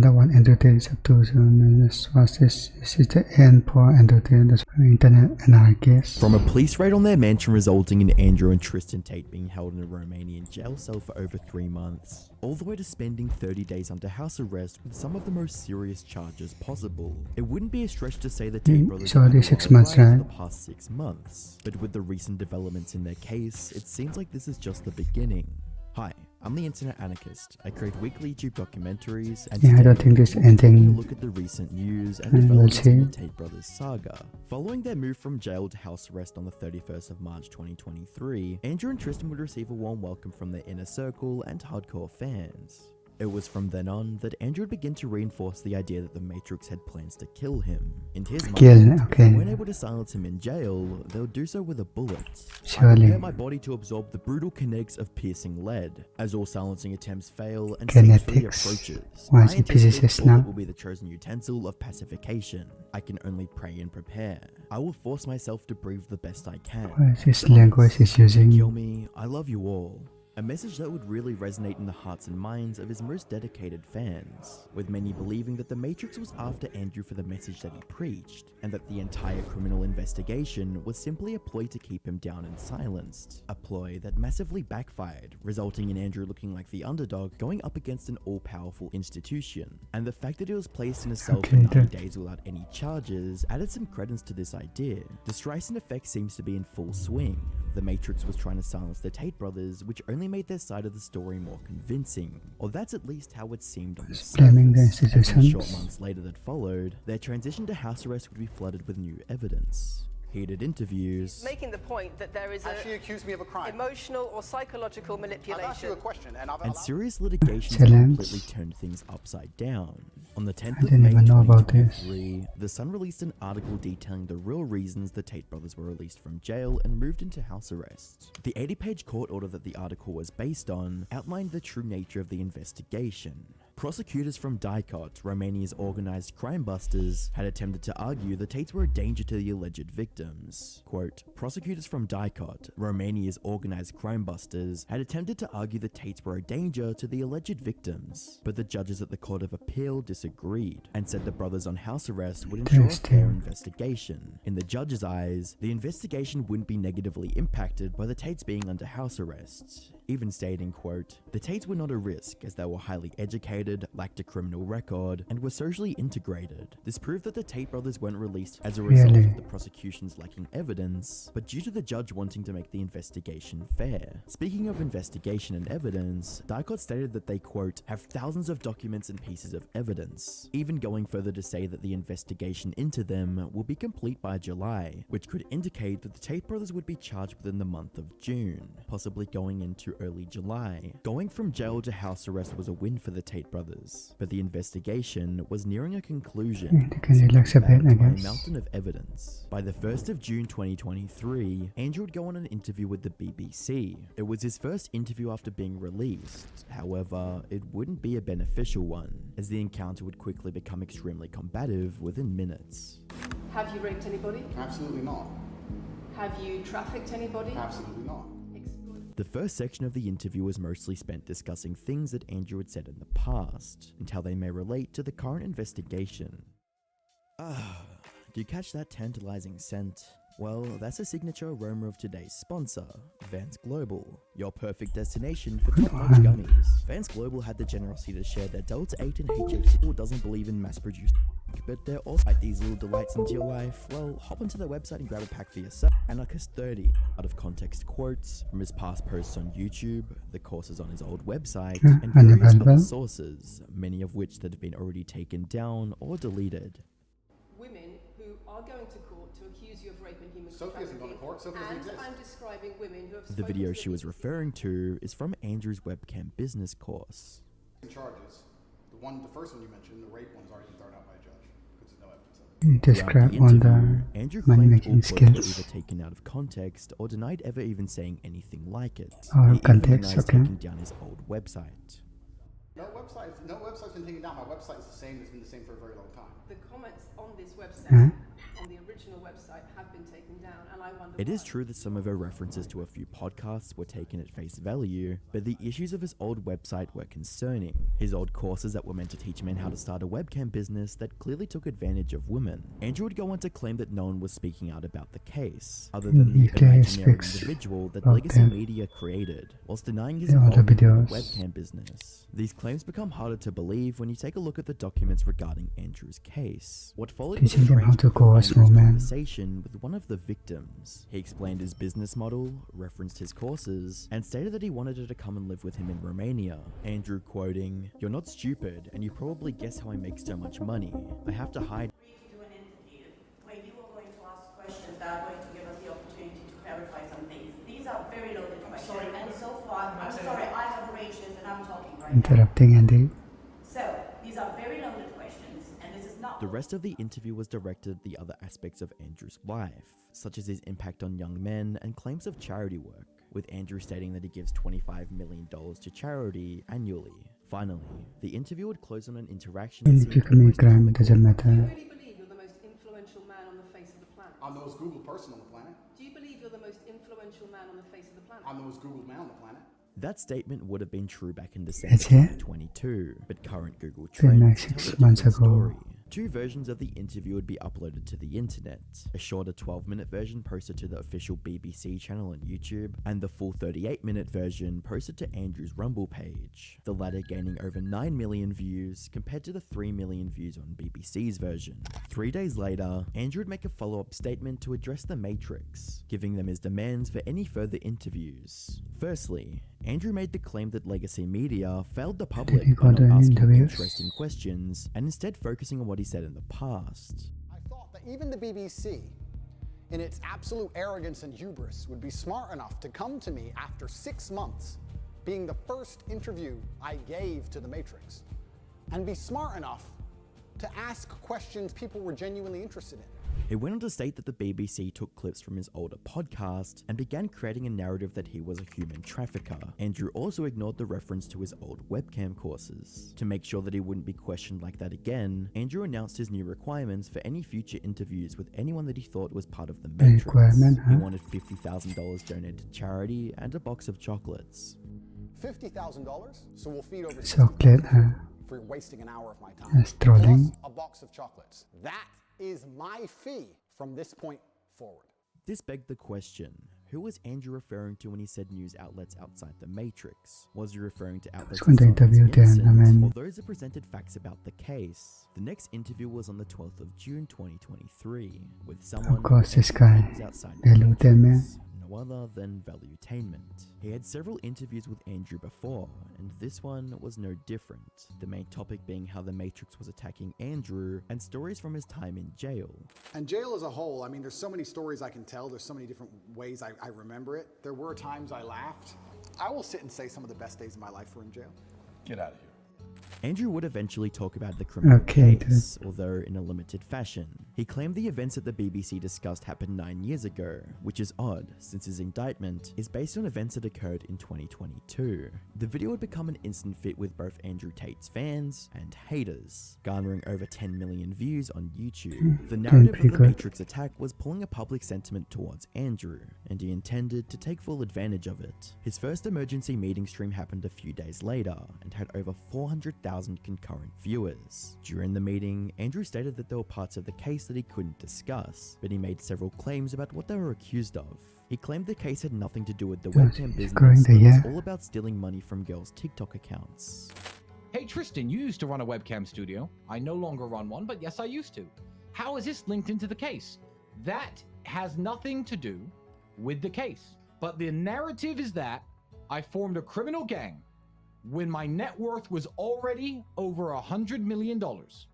wonder what Andrew Tate is up to. So this is the end for Andrew Tate, the internet anarchist. From a police raid on their mansion resulting in Andrew and Tristan Tate being held in a Romanian jail cell for over 3 months, all the way to spending 30 days under house arrest with some of the most serious charges possible. It wouldn't be a stretch to say the Tate brothers so have been 6 months, for right? the past 6 months, but with the recent developments in their case, it seems like this is just the beginning. Hi, I'm the Internet Anarchist. I create weekly YouTube documentaries, and I don't think there's we'll be taking a anything. look at the recent news and developments in the Tate brothers saga. Following their move from jail to house arrest on the 31st of March 2023, Andrew and Tristan would receive a warm welcome from their inner circle and hardcore fans. It was from then on that Andrew would begin to reinforce the idea that the Matrix had plans to kill him. In his mind, if they weren't able to silence him in jail, they would do so with a bullet. I prepare my body to absorb the brutal kinetics of piercing lead. As all silencing attempts fail and stage 3 approaches, Why I is he anticipate the physicist now? bullet will be the chosen utensil of pacification. I can only pray and prepare. I will force myself to breathe the best I can. What is this language he's using? Kill me, I love you all. A message that would really resonate in the hearts and minds of his most dedicated fans, with many believing that the Matrix was after Andrew for the message that he preached, and that the entire criminal investigation was simply a ploy to keep him down and silenced. A ploy that massively backfired, resulting in Andrew looking like the underdog going up against an all-powerful institution. And the fact that he was placed in a cell for 9 days without any charges added some credence to this idea. The Streisand effect seems to be in full swing. The Matrix was trying to silence the Tate brothers, which only made their side of the story more convincing, or that's at least how it seemed on the surface. As the short months later that followed, their transition to house arrest would be flooded with new evidence. Heated interviews, making the point that there is She accused me of a crime. Emotional or psychological manipulation. I've asked you a question, and serious litigation that completely turned things upside down. On the 10th of May 2023, The Sun released an article detailing the real reasons the Tate brothers were released from jail and moved into house arrest. The 80-page court order that the article was based on outlined the true nature of the investigation. Prosecutors from DICOT, Romania's organized crime busters, had attempted to argue the Tates were a danger to the alleged victims. Quote, prosecutors from DICOT, Romania's organized crime busters, had attempted to argue the Tates were a danger to the alleged victims, but the judges at the Court of Appeal disagreed and said the brothers on house arrest would ensure a fair investigation. In the judge's eyes, the investigation wouldn't be negatively impacted by the Tates being under house arrest, even stating, quote, the Tates were not a risk as they were highly educated, lacked a criminal record, and were socially integrated. This proved that the Tate brothers weren't released as a result of the prosecution's lacking evidence, but due to the judge wanting to make the investigation fair. Speaking of investigation and evidence, DICOT stated that they, quote, have thousands of documents and pieces of evidence, even going further to say that the investigation into them will be complete by July, which could indicate that the Tate brothers would be charged within the month of June, possibly going into early July. Going from jail to house arrest was a win for the Tate brothers, but the investigation was nearing a conclusion. A mountain of evidence. By the 1st of June 2023, Andrew would go on an interview with the BBC. It was his first interview after being released. However, it wouldn't be a beneficial one, as the encounter would quickly become extremely combative within minutes. Have you raped anybody? Absolutely not. Have you trafficked anybody? Absolutely not. The first section of the interview was mostly spent discussing things that Andrew had said in the past, and how they may relate to the current investigation. Do you catch that tantalizing scent? Well, that's a signature aroma of today's sponsor, Vance Global, your perfect destination for top-notch gummies. Vance Global had the generosity to share their Delta 8 and HHC who doesn't believe in mass-produced, but they're also like these little delights into your life. Well, hop onto their website and grab a pack for yourself. Anarchist 30 out of context quotes from his past posts on YouTube, the courses on his old website, and various other sources, many of which that have been already taken down or deleted. Women who are going to court to accuse you of rape and human Sophie hasn't gone to court. Sophie doesn't exist. I'm describing women who have The video she was referring to is from Andrew's webcam business course. Charges. The first one you mentioned, the rape one's already been thrown out by a judge because there's no evidence of it. Describe on the Andrew money-making claimed all quotes skills. were either taken out of context or denied ever even saying anything like it. Oh, He context, even denies okay. taking down his old website. No website's been taken down. My website's the same. It's been the same for a very long time. The comments on this website, on the original website, have been taken down, and I wonder It why. is true that some of her references to a few podcasts were taken at face value, but the issues of his old website were concerning. His old courses that were meant to teach men how to start a webcam business that clearly took advantage of women. Andrew would go on to claim that no one was speaking out about the case, other than the imaginary individual that Legacy Media created, whilst denying his involvement in the webcam business. These claims become harder to believe when you take a look at the documents regarding Andrew's case. What followed was a strange conversation with one of the victims. He explained his business model, referenced his courses, and stated that he wanted her to come and live with him in Romania. Andrew quoting, "You're not stupid, and you probably guess how I make so much money. I have to hide." Do an interview where you are going to ask questions that are going to give us the opportunity to clarify some things. These are very loaded questions, and so far, I'm sorry, I have arranged this and I'm talking right Interrupting Andy. So, these are very loaded questions, and this is not... The rest of the interview was directed at the other aspects of Andrew's life, such as his impact on young men and claims of charity work, with Andrew stating that he gives $25 million to charity annually. Finally, the interview would close on an interaction. If you commit crime, it doesn't Do you matter. really believe you're the most influential man on the face of the planet? I'm the most Googled person on the planet. Do you believe you're the most influential man on the face of the planet? I'm the most Googled man on the planet. That statement would have been true back in December That's it? 2022, but current Google Then like Trends tell 6 a months different ago. story. Two versions of the interview would be uploaded to the internet, a shorter 12-minute version posted to the official BBC channel on YouTube, and the full 38-minute version posted to Andrew's Rumble page, the latter gaining over 9 million views compared to the 3 million views on BBC's version. 3 days later, Andrew would make a follow-up statement to address the Matrix, giving them his demands for any further interviews. Firstly, Andrew made the claim that Legacy Media failed the public he by got not any asking interviews? interesting questions and instead focusing on what he said in the past. I thought that even the BBC, in its absolute arrogance and hubris, would be smart enough to come to me after 6 months, being the first interview I gave to the Matrix, and be smart enough to ask questions people were genuinely interested in. It went on to state that the BBC took clips from his older podcast and began creating a narrative that he was a human trafficker. Andrew also ignored the reference to his old webcam courses. To make sure that he wouldn't be questioned like that again, Andrew announced his new requirements for any future interviews with anyone that he thought was part of the Matrix. Requirement, huh? He wanted $50,000 donated to charity and a box of chocolates. $50,000, so we'll feed over Chocolate, huh? for wasting an hour of my time. That's trolling. Plus a box of chocolates. That is my fee from this point forward. This begged the question, who was Andrew referring to when he said news outlets outside the Matrix? Was he referring to outlets going to that saw him as interview them, I innocent, mean- or those that presented facts about the case? The next interview was on the 12th of June 2023, with someone Of course, who this guy, was outside the Valutainment. Matrix, no other than Valutainment. He had several interviews with Andrew before, and this one was no different. The main topic being how the Matrix was attacking Andrew, and stories from his time in jail. And jail as a whole, I mean, there's so many stories I can tell. There's so many different ways I remember it. There were times I laughed. I will sit and say some of the best days of my life were in jail. Get out of here. Andrew would eventually talk about the criminal Okay, case, although in a limited fashion. He claimed the events that the BBC discussed happened 9 years ago, which is odd, since his indictment is based on events that occurred in 2022. The video would become an instant hit with both Andrew Tate's fans and haters, garnering over 10 million views on YouTube. The narrative of the Matrix attack was pulling a public sentiment towards Andrew, and he intended to take full advantage of it. His first emergency meeting stream happened a few days later, and had over 400,000 concurrent viewers. During the meeting, Andrew stated that there were parts of the case that he couldn't discuss, but he made several claims about what they were accused of. He claimed the case had nothing to do with the webcam business, but was all about stealing money from girls' TikTok accounts. Hey Tristan, you used to run a webcam studio. I no longer run one, but yes, I used to. How is this linked into the case? That has nothing to do with the case. But the narrative is that I formed a criminal gang when my net worth was already over $100 million.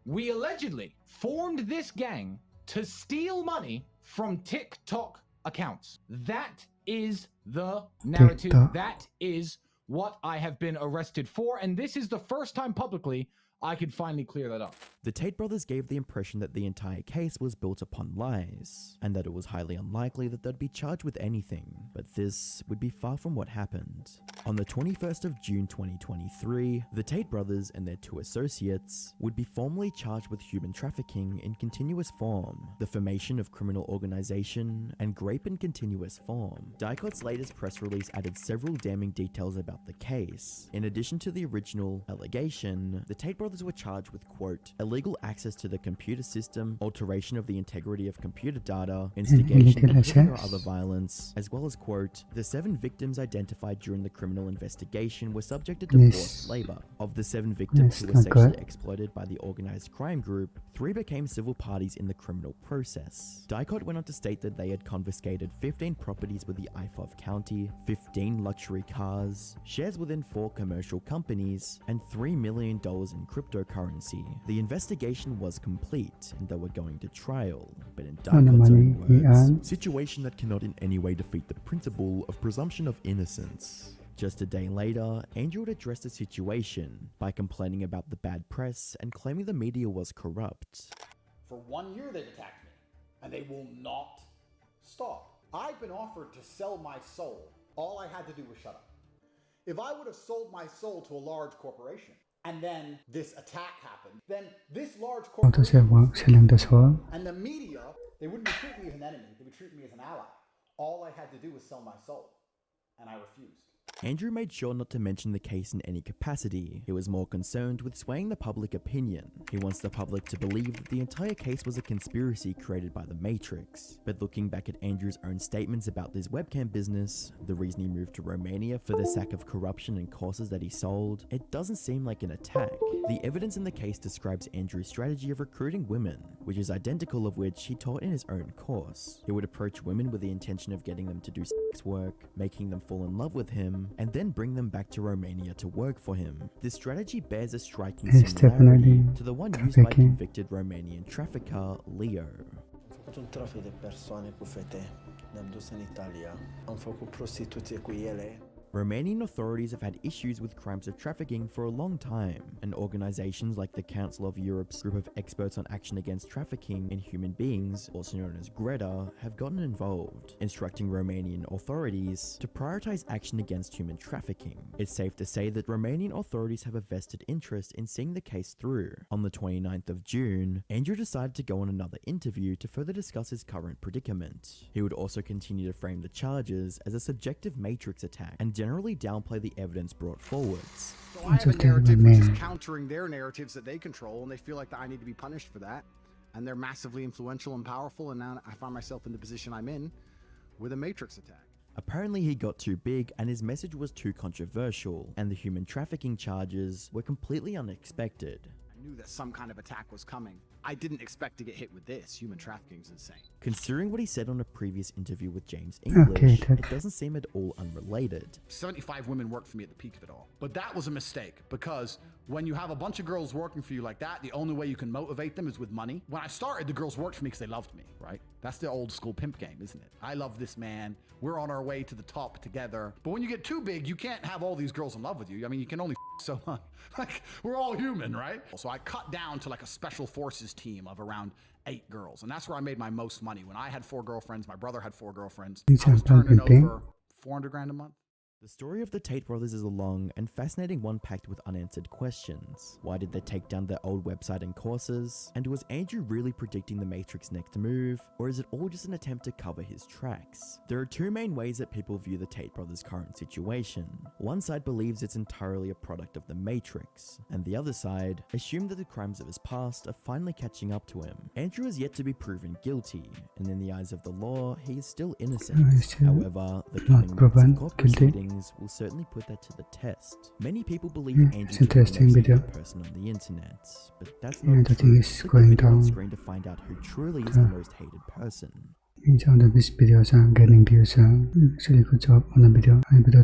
We allegedly formed this gang to steal money from TikTok accounts. That is the narrative. TikTok. That is what I have been arrested for. And this is the first time publicly I could finally clear that up. The Tate brothers gave the impression that the entire case was built upon lies, and that it was highly unlikely that they'd be charged with anything, but this would be far from what happened. On the 21st of June 2023, the Tate brothers and their 2 associates would be formally charged with human trafficking in continuous form, the formation of criminal organization, and rape in continuous form. Dicot's latest press release added several damning details about the case. In addition to the original allegation, the Tate brothers were charged with, quote, illegal access to the computer system, alteration of the integrity of computer data, instigation of hitting or other violence, as well as, quote, the 7 victims identified during the criminal investigation were subjected to forced labor. Of the 7 victims who were sexually exploited by the organized crime group, 3 became civil parties in the criminal process. Dicot went on to state that they had confiscated 15 properties with the IFOV County, 15 luxury cars, shares within 4 commercial companies, and $3 million in cryptocurrency. The investigation was complete, and they were going to trial, but in Dicot's own words, situation that cannot in any way defeat the principle of presumption of innocence. Just a day later, Andrew would address the situation by complaining about the bad press and claiming the media was corrupt. For 1 year they've attacked me, and they will not stop. I've been offered to sell my soul. All I had to do was shut up. If I would have sold my soul to a large corporation, and then this attack happened, then this large corporation and the media, they wouldn't be treating me as an enemy, they would treat me as an ally. All I had to do was sell my soul, and I refused. Andrew made sure not to mention the case in any capacity. He was more concerned with swaying the public opinion. He wants the public to believe that the entire case was a conspiracy created by the Matrix. But looking back at Andrew's own statements about this webcam business, the reason he moved to Romania for the sack of corruption and courses that he sold, it doesn't seem like an attack. The evidence in the case describes Andrew's strategy of recruiting women, which is identical of which he taught in his own course. He would approach women with the intention of getting them to do sex work, making them fall in love with him, and then bring them back to Romania to work for him. This strategy bears a striking similarity to the one used by convicted Romanian trafficker Leo. Am făcut un trafic de persoane cu fete. Ne-am dus în Italia. Am făcut prostituție cu ele. Romanian authorities have had issues with crimes of trafficking for a long time, and organizations like the Council of Europe's Group of Experts on Action Against Trafficking in Human Beings, also known as GRETA, have gotten involved, instructing Romanian authorities to prioritize action against human trafficking. It's safe to say that Romanian authorities have a vested interest in seeing the case through. On the 29th of June, Andrew decided to go on another interview to further discuss his current predicament. He would also continue to frame the charges as a subjective Matrix attack and generally downplay the evidence brought forwards. So I have a narrative which is countering their narratives that they control, and they feel like I need to be punished for that. And they're massively influential and powerful, and now I find myself in the position I'm in with a Matrix attack. Apparently he got too big and his message was too controversial, and the human trafficking charges were completely unexpected. I knew that some kind of attack was coming. I didn't expect to get hit with this. Human trafficking is insane. Considering what he said on a previous interview with James English, it doesn't seem at all unrelated. 75 women worked for me at the peak of it all. But that was a mistake, because when you have a bunch of girls working for you like that, the only way you can motivate them is with money. When I started, the girls worked for me because they loved me, right? That's the old school pimp game, isn't it? I love this man. We're on our way to the top together. But when you get too big, you can't have all these girls in love with you. I mean, you can only so much. Like, we're all human, right? So I cut down to like a special forces team of around 8 girls. And that's where I made my most money. When I had 4 girlfriends, my brother had 4 girlfriends. I was turning over 400 grand a month. The story of the Tate brothers is a long and fascinating one packed with unanswered questions. Why did they take down their old website and courses? And was Andrew really predicting the Matrix next move? Or is it all just an attempt to cover his tracks? There are 2 main ways that people view the Tate brothers' current situation. One side believes it's entirely a product of the Matrix, and the other side assume that the crimes of his past are finally catching up to him. Andrew is yet to be proven guilty, and in the eyes of the law, he is still innocent. However, the coming months of court proceedings will certainly put that to the test. Many people believe Andrew is the most hated person on the internet, but that's not true. Click the video on screen to find out who truly is the most hated person. In this video, getting views. Actually, good job on the video. I video